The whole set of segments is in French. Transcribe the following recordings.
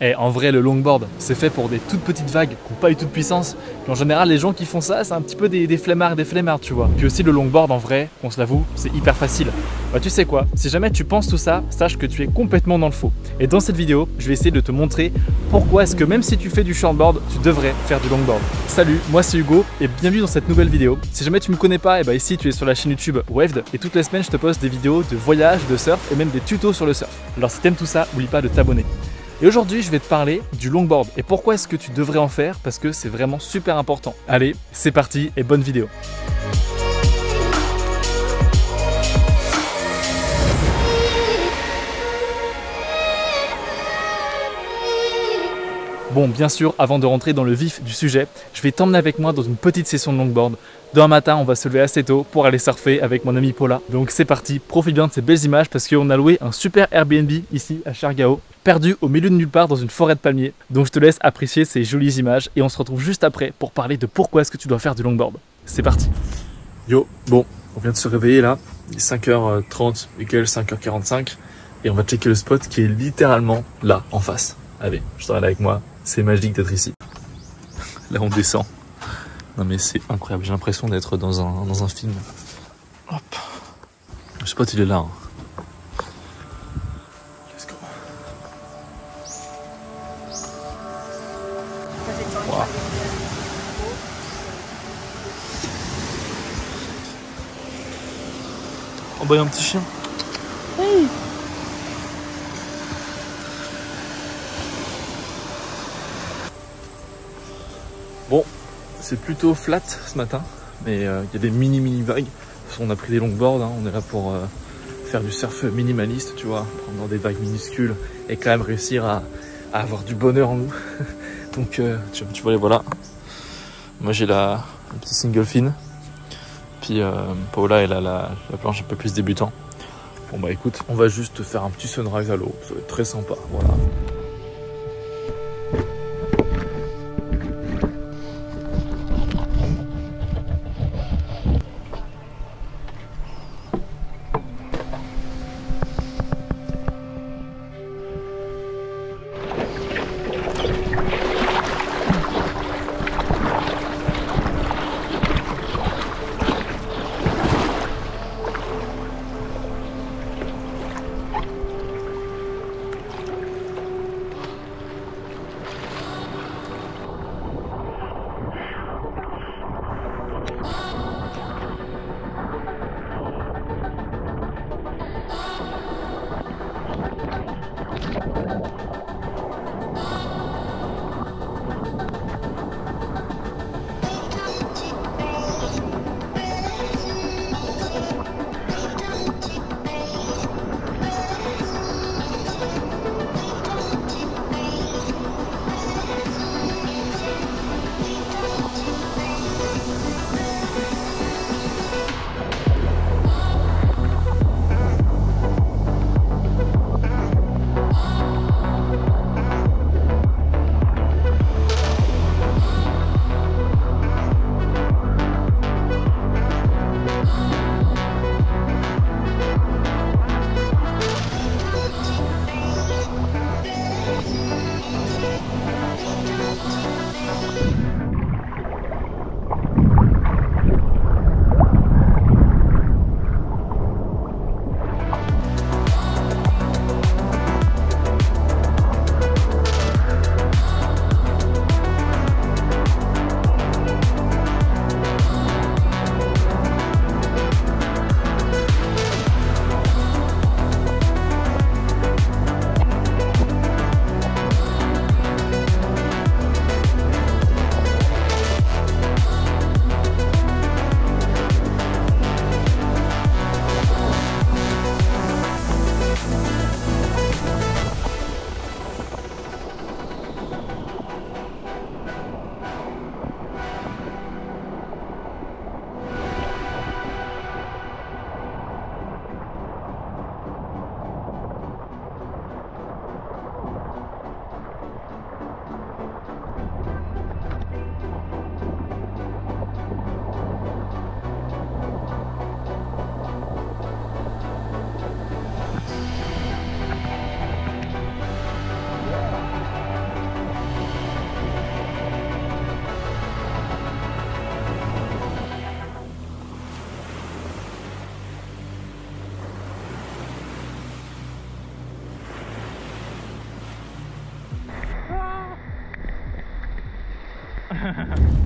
Et en vrai, le longboard, c'est fait pour des toutes petites vagues qui n'ont pas eu toute puissance. Puis en général, les gens qui font ça, c'est un petit peu des flemmards, tu vois. Puis aussi le longboard, en vrai, qu'on se l'avoue, c'est hyper facile. Bah tu sais quoi, si jamais tu penses tout ça, sache que tu es complètement dans le faux. Et dans cette vidéo, je vais essayer de te montrer pourquoi est-ce que même si tu fais du shortboard, tu devrais faire du longboard. Salut, moi c'est Hugo et bienvenue dans cette nouvelle vidéo. Si jamais tu me connais pas, et bah ici tu es sur la chaîne YouTube Waved et toutes les semaines je te poste des vidéos de voyage, de surf et même des tutos sur le surf. Alors si t'aimes tout ça, n'oublie pas de t'abonner. Et aujourd'hui, je vais te parler du longboard et pourquoi est-ce que tu devrais en faire parce que c'est vraiment super important. Allez, c'est parti et bonne vidéo. Bon, bien sûr, avant de rentrer dans le vif du sujet, je vais t'emmener avec moi dans une petite session de longboard. Demain matin, on va se lever assez tôt pour aller surfer avec mon ami Paula. Donc c'est parti, profite bien de ces belles images parce qu'on a loué un super Airbnb ici à Chergao, perdu au milieu de nulle part dans une forêt de palmiers. Donc je te laisse apprécier ces jolies images et on se retrouve juste après pour parler de pourquoi est-ce que tu dois faire du longboard. C'est parti. Yo, bon, on vient de se réveiller là, il est 5h30, égale 5h45 et on va checker le spot qui est littéralement là, en face. Allez, je t'emmène avec moi. C'est magique d'être ici. Là on descend. Non mais c'est incroyable, j'ai l'impression d'être dans un film. Hop. Le spot il est là. Hein. Let's go. Wow. Oh bah il y a un petit chien. Hey. Bon, c'est plutôt flat ce matin, mais il y a des mini vagues. On a pris des longboards, hein, on est là pour faire du surf minimaliste, tu vois, prendre des vagues minuscules et quand même réussir à avoir du bonheur en nous. Donc tu vois les voilà. Moi j'ai la petite single fin, puis Paula elle a la planche un peu plus débutant. Bon bah écoute, on va juste faire un petit sunrise à l'eau, ça va être très sympa, voilà.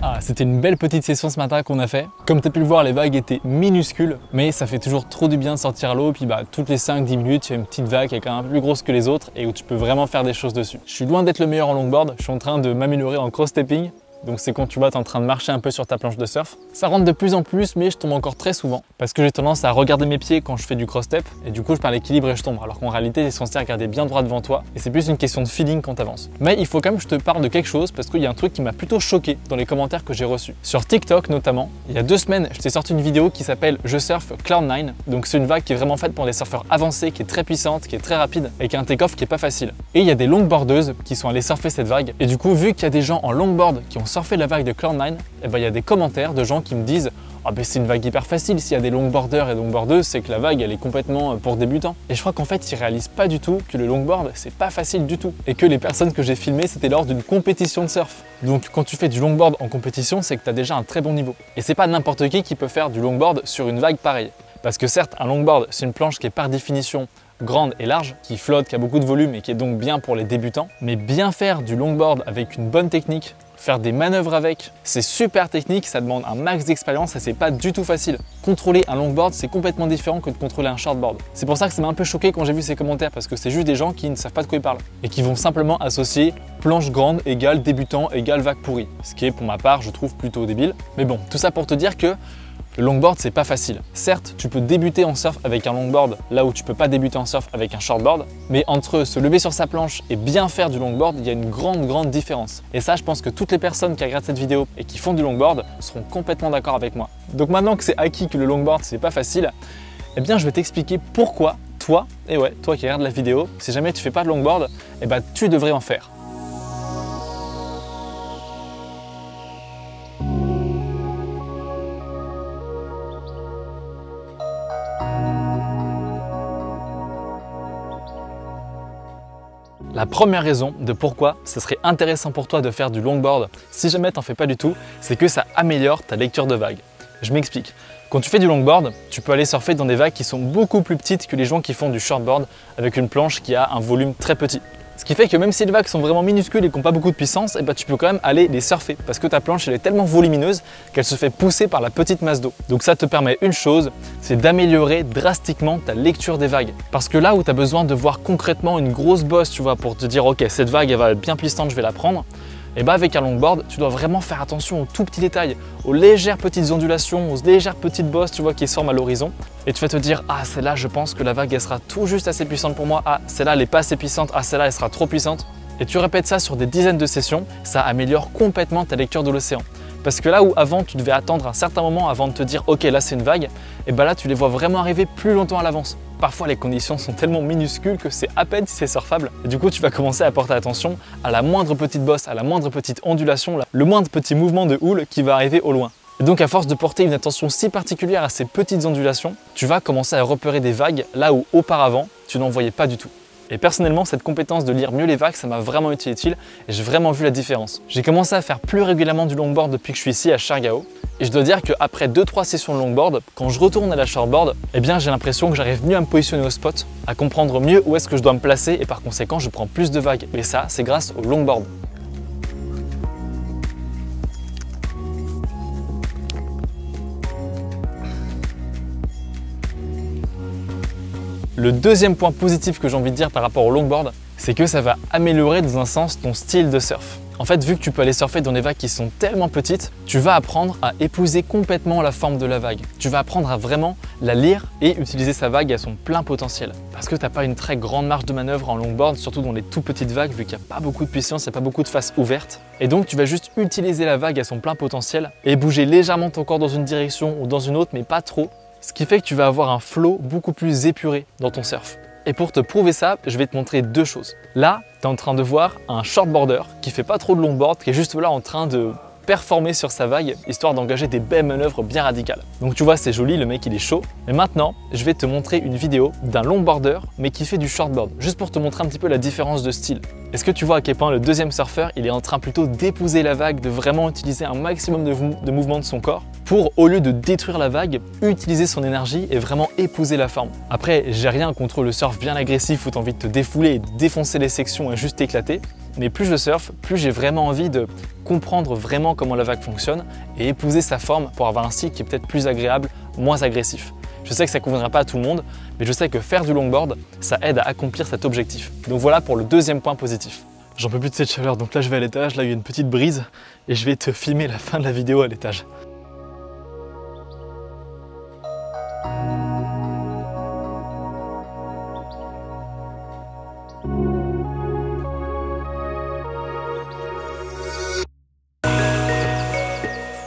Ah, c'était une belle petite session ce matin qu'on a fait. Comme tu as pu le voir, les vagues étaient minuscules, mais ça fait toujours trop du bien de sortir à l'eau. Puis toutes les 5-10 minutes, il y a une petite vague qui est quand même plus grosse que les autres et où tu peux vraiment faire des choses dessus. Je suis loin d'être le meilleur en longboard, je suis en train de m'améliorer en cross-stepping. Donc c'est quand tu vois, tu es en train de marcher un peu sur ta planche de surf. Ça rentre de plus en plus, mais je tombe encore très souvent parce que j'ai tendance à regarder mes pieds quand je fais du cross-step et du coup je perds l'équilibre et je tombe. Alors qu'en réalité, tu es censé regarder bien droit devant toi et c'est plus une question de feeling quand tu avances. Mais il faut quand même que je te parle de quelque chose parce qu'il y a un truc qui m'a plutôt choqué dans les commentaires que j'ai reçus. Sur TikTok notamment, il y a 2 semaines, je t'ai sorti une vidéo qui s'appelle Je surfe Cloud9. Donc c'est une vague qui est vraiment faite pour des surfeurs avancés, qui est très puissante, qui est très rapide et qui a un take-off qui est pas facile. Et il y a des longboardeuses qui sont allées surfer cette vague et du coup, vu qu'il y a des gens en longboard qui ont surfé la vague de Cloud9, et ben, il y a des commentaires de gens qui me disent ah ben c'est une vague hyper facile, s'il y a des longboarders et longboardeuses, c'est que la vague elle est complètement pour débutants. Et je crois qu'en fait ils réalisent pas du tout que le longboard c'est pas facile du tout. Et que les personnes que j'ai filmées c'était lors d'une compétition de surf. Donc quand tu fais du longboard en compétition, c'est que tu as déjà un très bon niveau. Et c'est pas n'importe qui peut faire du longboard sur une vague pareille. Parce que certes un longboard c'est une planche qui est par définition grande et large, qui flotte, qui a beaucoup de volume et qui est donc bien pour les débutants. Mais bien faire du longboard avec une bonne technique, faire des manœuvres avec, c'est super technique, ça demande un max d'expérience et c'est pas du tout facile. Contrôler un longboard, c'est complètement différent que de contrôler un shortboard. C'est pour ça que ça m'a un peu choqué quand j'ai vu ces commentaires parce que c'est juste des gens qui ne savent pas de quoi ils parlent et qui vont simplement associer planche grande égale débutant égale vague pourrie. Ce qui est pour ma part, je trouve plutôt débile. Mais bon, tout ça pour te dire que le longboard, c'est pas facile. Certes, tu peux débuter en surf avec un longboard là où tu peux pas débuter en surf avec un shortboard, mais entre se lever sur sa planche et bien faire du longboard, il y a une grande différence. Et ça, je pense que toutes les personnes qui regardent cette vidéo et qui font du longboard seront complètement d'accord avec moi. Donc maintenant que c'est acquis que le longboard, c'est pas facile, eh bien je vais t'expliquer pourquoi toi, et ouais, toi qui regardes la vidéo, si jamais tu fais pas de longboard, eh ben tu devrais en faire. La première raison de pourquoi ce serait intéressant pour toi de faire du longboard, si jamais tu n'en fais pas du tout, c'est que ça améliore ta lecture de vagues. Je m'explique. Quand tu fais du longboard, tu peux aller surfer dans des vagues qui sont beaucoup plus petites que les gens qui font du shortboard avec une planche qui a un volume très petit. Ce qui fait que même si les vagues sont vraiment minuscules et qui n'ont pas beaucoup de puissance, eh ben, tu peux quand même aller les surfer parce que ta planche elle est tellement volumineuse qu'elle se fait pousser par la petite masse d'eau. Donc ça te permet une chose, c'est d'améliorer drastiquement ta lecture des vagues. Parce que là où tu as besoin de voir concrètement une grosse bosse, tu vois, pour te dire ok cette vague elle va être bien puissante, je vais la prendre. Et bah avec un longboard, tu dois vraiment faire attention aux tout petits détails, aux légères petites ondulations, aux légères petites bosses tu vois, qui se forment à l'horizon. Et tu vas te dire, ah celle-là je pense que la vague elle sera tout juste assez puissante pour moi, ah celle-là elle n'est pas assez puissante, ah celle-là elle sera trop puissante. Et tu répètes ça sur des dizaines de sessions, ça améliore complètement ta lecture de l'océan. Parce que là où avant tu devais attendre un certain moment avant de te dire ok là c'est une vague, et bah là tu les vois vraiment arriver plus longtemps à l'avance. Parfois les conditions sont tellement minuscules que c'est à peine si c'est surfable. Et du coup tu vas commencer à porter attention à la moindre petite bosse, à la moindre petite ondulation, le moindre petit mouvement de houle qui va arriver au loin. Et donc à force de porter une attention si particulière à ces petites ondulations, tu vas commencer à repérer des vagues là où auparavant tu n'en voyais pas du tout. Et personnellement, cette compétence de lire mieux les vagues, ça m'a vraiment été utile et j'ai vraiment vu la différence. J'ai commencé à faire plus régulièrement du longboard depuis que je suis ici à Siargao. Et je dois dire qu'après 2-3 sessions de longboard, quand je retourne à la shortboard, eh bien j'ai l'impression que j'arrive mieux à me positionner au spot, à comprendre mieux où est-ce que je dois me placer et par conséquent, je prends plus de vagues. Et ça, c'est grâce au longboard. Le deuxième point positif que j'ai envie de dire par rapport au longboard, c'est que ça va améliorer dans un sens ton style de surf. En fait, vu que tu peux aller surfer dans des vagues qui sont tellement petites, tu vas apprendre à épouser complètement la forme de la vague. Tu vas apprendre à vraiment la lire et utiliser sa vague à son plein potentiel. Parce que tu n'as pas une très grande marge de manœuvre en longboard, surtout dans les tout petites vagues, vu qu'il n'y a pas beaucoup de puissance, il n'y a pas beaucoup de faces ouvertes. Et donc, tu vas juste utiliser la vague à son plein potentiel et bouger légèrement ton corps dans une direction ou dans une autre, mais pas trop. Ce qui fait que tu vas avoir un flow beaucoup plus épuré dans ton surf. Et pour te prouver ça, je vais te montrer deux choses. Là, tu es en train de voir un shortboarder qui fait pas trop de longboard, qui est juste là en train de performer sur sa vague, histoire d'engager des belles manœuvres bien radicales. Donc tu vois, c'est joli, le mec il est chaud. Mais maintenant, je vais te montrer une vidéo d'un longboarder, mais qui fait du shortboard, juste pour te montrer un petit peu la différence de style. Est-ce que tu vois à quel point le deuxième surfeur, il est en train plutôt d'épouser la vague, de vraiment utiliser un maximum de mouvement de son corps pour, au lieu de détruire la vague, utiliser son énergie et vraiment épouser la forme. Après, j'ai rien contre le surf bien agressif où tu as envie de te défouler et de défoncer les sections et juste éclater. Mais plus je surfe, plus j'ai vraiment envie de comprendre vraiment comment la vague fonctionne et épouser sa forme pour avoir un style qui est peut-être plus agréable, moins agressif. Je sais que ça ne conviendra pas à tout le monde, mais je sais que faire du longboard, ça aide à accomplir cet objectif. Donc voilà pour le deuxième point positif. J'en peux plus de cette chaleur, donc là je vais à l'étage, là il y a une petite brise et je vais te filmer la fin de la vidéo à l'étage.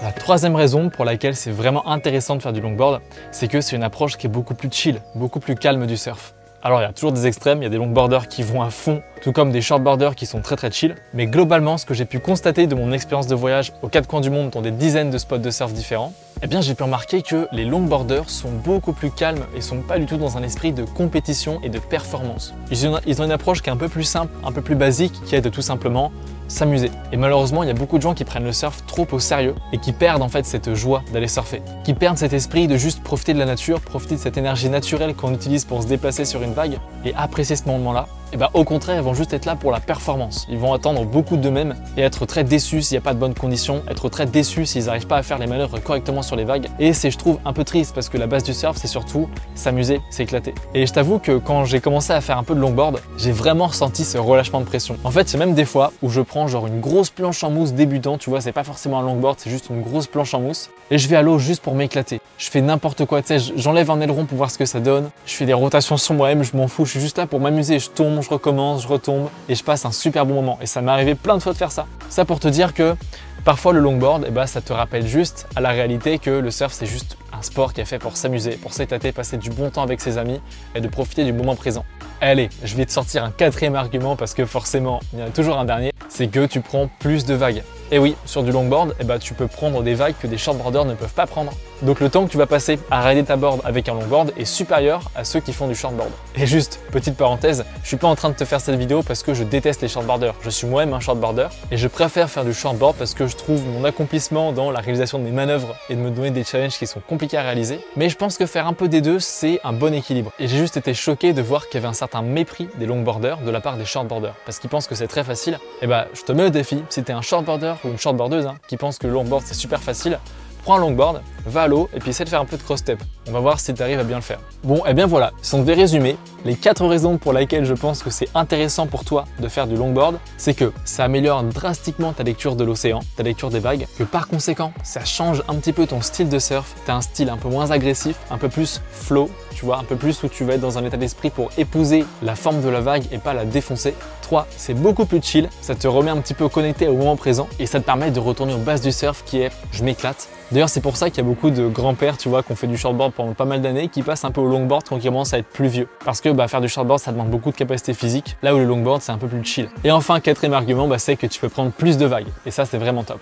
La troisième raison pour laquelle c'est vraiment intéressant de faire du longboard, c'est que c'est une approche qui est beaucoup plus chill, beaucoup plus calme du surf. Alors il y a toujours des extrêmes, il y a des longboarders qui vont à fond, tout comme des shortboarders qui sont très chill. Mais globalement, ce que j'ai pu constater de mon expérience de voyage aux quatre coins du monde dans des dizaines de spots de surf différents, eh bien j'ai pu remarquer que les longboarders sont beaucoup plus calmes et sont pas du tout dans un esprit de compétition et de performance. Ils ont une approche qui est un peu plus simple, un peu plus basique, qui aide tout simplement s'amuser. Et malheureusement, il y a beaucoup de gens qui prennent le surf trop au sérieux et qui perdent en fait cette joie d'aller surfer, qui perdent cet esprit de juste profiter de la nature, profiter de cette énergie naturelle qu'on utilise pour se déplacer sur une vague et apprécier ce moment-là. Et bah au contraire, ils vont juste être là pour la performance. Ils vont attendre beaucoup d'eux-mêmes et être très déçus s'il n'y a pas de bonnes conditions, être très déçus s'ils n'arrivent pas à faire les manœuvres correctement sur les vagues. Et c'est, je trouve, un peu triste parce que la base du surf, c'est surtout s'amuser, s'éclater. Et je t'avoue que quand j'ai commencé à faire un peu de longboard, j'ai vraiment ressenti ce relâchement de pression. En fait, c'est même des fois où je prends genre une grosse planche en mousse débutant, tu vois, c'est pas forcément un longboard, c'est juste une grosse planche en mousse, et je vais à l'eau juste pour m'éclater. Je fais n'importe quoi, tu sais, j'enlève un aileron pour voir ce que ça donne, je fais des rotations sur moi-même, je m'en fous, je suis juste là pour m'amuser, je tombe, je recommence, je retombe, et je passe un super bon moment. Et ça m'est arrivé plein de fois de faire ça. Ça pour te dire que parfois le longboard, ça te rappelle juste à la réalité que le surf c'est juste un sport qui est fait pour s'amuser, pour s'éclater, passer du bon temps avec ses amis et de profiter du moment présent. Allez, je vais te sortir un quatrième argument parce que forcément, il y en a toujours un dernier, c'est que tu prends plus de vagues. Et oui, sur du longboard, tu peux prendre des vagues que des shortboarders ne peuvent pas prendre. Donc le temps que tu vas passer à rider ta board avec un longboard est supérieur à ceux qui font du shortboard. Et juste, petite parenthèse, je suis pas en train de te faire cette vidéo parce que je déteste les shortboarders. Je suis moi-même un shortboarder et je préfère faire du shortboard parce que je trouve mon accomplissement dans la réalisation de mes manœuvres et de me donner des challenges qui sont compliqués à réaliser. Mais je pense que faire un peu des deux, c'est un bon équilibre. Et j'ai juste été choqué de voir qu'il y avait un certain mépris des longboarders de la part des shortboarders parce qu'ils pensent que c'est très facile. Et je te mets au défi, si t'es un shortboarder ou une shortboardeuse qui pense que le longboard c'est super facile, prends un longboard, va à l'eau et puis essaie de faire un peu de cross-step. On va voir si tu arrives à bien le faire. Bon, et bien voilà, si on devait résumer, les 4 raisons pour lesquelles je pense que c'est intéressant pour toi de faire du longboard, c'est que ça améliore drastiquement ta lecture de l'océan, ta lecture des vagues, que par conséquent, ça change un petit peu ton style de surf. Tu as un style un peu moins agressif, un peu plus flow, tu vois, un peu plus où tu vas être dans un état d'esprit pour épouser la forme de la vague et pas la défoncer. 3, c'est beaucoup plus chill, ça te remet un petit peu connecté au moment présent et ça te permet de retourner aux bases du surf qui est « je m'éclate ». D'ailleurs, c'est pour ça qu'il y a beaucoup de grands-pères, tu vois, qui ont fait du shortboard pendant pas mal d'années, qui passent un peu au longboard quand ils commencent à être plus vieux. Parce que faire du shortboard, ça demande beaucoup de capacité physique, là où le longboard, c'est un peu plus chill. Et enfin, quatrième argument, c'est que tu peux prendre plus de vagues. Et ça, c'est vraiment top.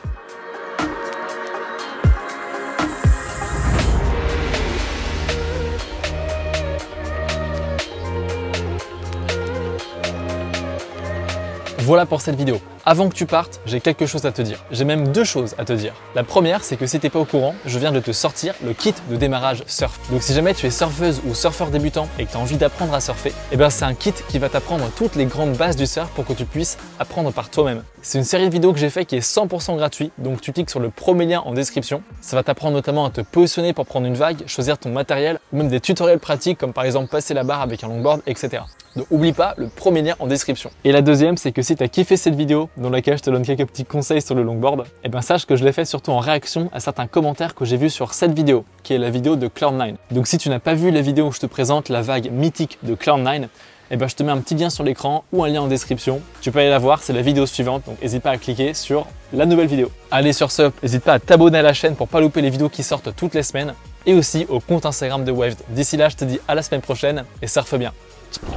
Voilà pour cette vidéo. Avant que tu partes, j'ai quelque chose à te dire. J'ai même 2 choses à te dire. La première, c'est que si t'es pas au courant, je viens de te sortir le kit de démarrage surf. Donc si jamais tu es surfeuse ou surfeur débutant et que tu as envie d'apprendre à surfer, c'est un kit qui va t'apprendre toutes les grandes bases du surf pour que tu puisses apprendre par toi-même. C'est une série de vidéos que j'ai fait qui est 100% gratuit, donc tu cliques sur le premier lien en description. Ça va t'apprendre notamment à te positionner pour prendre une vague, choisir ton matériel, ou même des tutoriels pratiques comme par exemple passer la barre avec un longboard, etc. Donc oublie pas le premier lien en description. Et la deuxième, c'est que si tu as kiffé cette vidéo dans laquelle je te donne quelques petits conseils sur le longboard, sache que je l'ai fait surtout en réaction à certains commentaires que j'ai vus sur cette vidéo, qui est la vidéo de Cloud9. Donc si tu n'as pas vu la vidéo où je te présente la vague mythique de Cloud9, je te mets un petit lien sur l'écran ou un lien en description. Tu peux aller la voir, c'est la vidéo suivante, donc n'hésite pas à cliquer sur la nouvelle vidéo. Allez, sur ce, n'hésite pas à t'abonner à la chaîne pour pas louper les vidéos qui sortent toutes les semaines et aussi au compte Instagram de Waved. D'ici là, je te dis à la semaine prochaine et surfe bien. Ciao.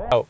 Ciao.